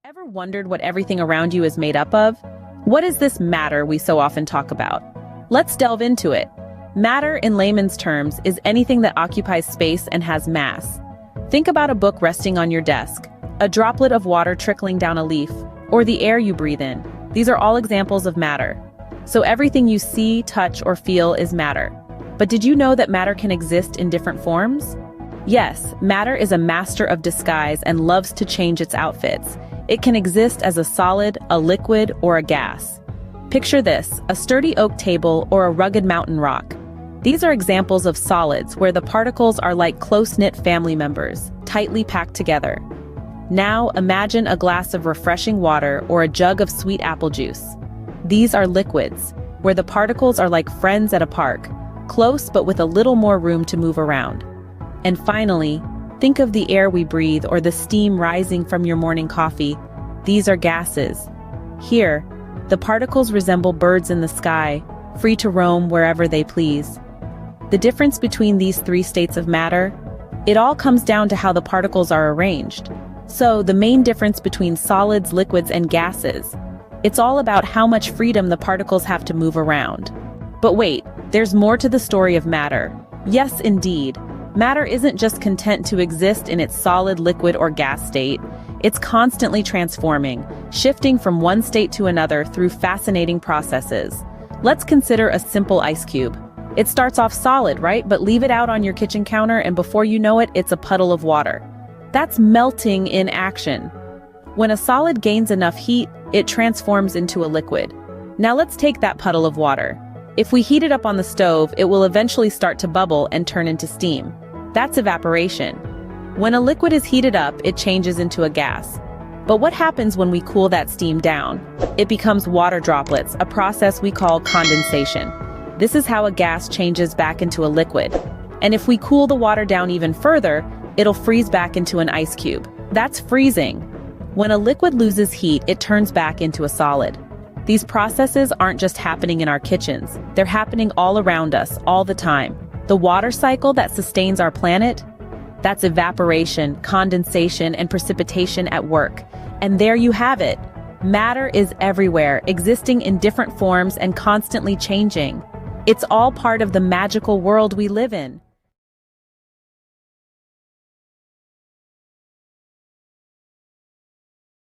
Ever wondered what everything around you is made up of? What is this matter we so often talk about? Let's delve into it. Matter, in layman's terms, is anything that occupies space and has mass. Think about a book resting on your desk, a droplet of water trickling down a leaf, or the air you breathe in. These are all examples of matter. So everything you see, touch, or feel is matter. But did you know that matter can exist in different forms? Yes, matter is a master of disguise and loves to change its outfits. It can exist as a solid, a liquid, or a gas. Picture this, a sturdy oak table or a rugged mountain rock. These are examples of solids where the particles are like close-knit family members, tightly packed together. Now imagine a glass of refreshing water or a jug of sweet apple juice. These are liquids, where the particles are like friends at a park, close but with a little more room to move around. And finally, think of the air we breathe or the steam rising from your morning coffee. These are gases. Here, the particles resemble birds in the sky, free to roam wherever they please. The difference between these three states of matter? It all comes down to how the particles are arranged. So, the main difference between solids, liquids, and gases. It's all about how much freedom the particles have to move around. But wait, there's more to the story of matter. Yes, indeed. Matter isn't just content to exist in its solid, liquid, or gas state. It's constantly transforming, shifting from one state to another through fascinating processes. Let's consider a simple ice cube. It starts off solid, right? But leave it out on your kitchen counter and before you know it, it's a puddle of water. That's melting in action. When a solid gains enough heat, it transforms into a liquid. Now let's take that puddle of water. If we heat it up on the stove, it will eventually start to bubble and turn into steam. That's evaporation. When a liquid is heated up, it changes into a gas. But what happens when we cool that steam down? It becomes water droplets, a process we call condensation. This is how a gas changes back into a liquid. And if we cool the water down even further, it'll freeze back into an ice cube. That's freezing. When a liquid loses heat, it turns back into a solid. These processes aren't just happening in our kitchens. They're happening all around us, all the time. The water cycle that sustains our planet? That's evaporation, condensation, and precipitation at work. And there you have it. Matter is everywhere, existing in different forms and constantly changing. It's all part of the magical world we live in.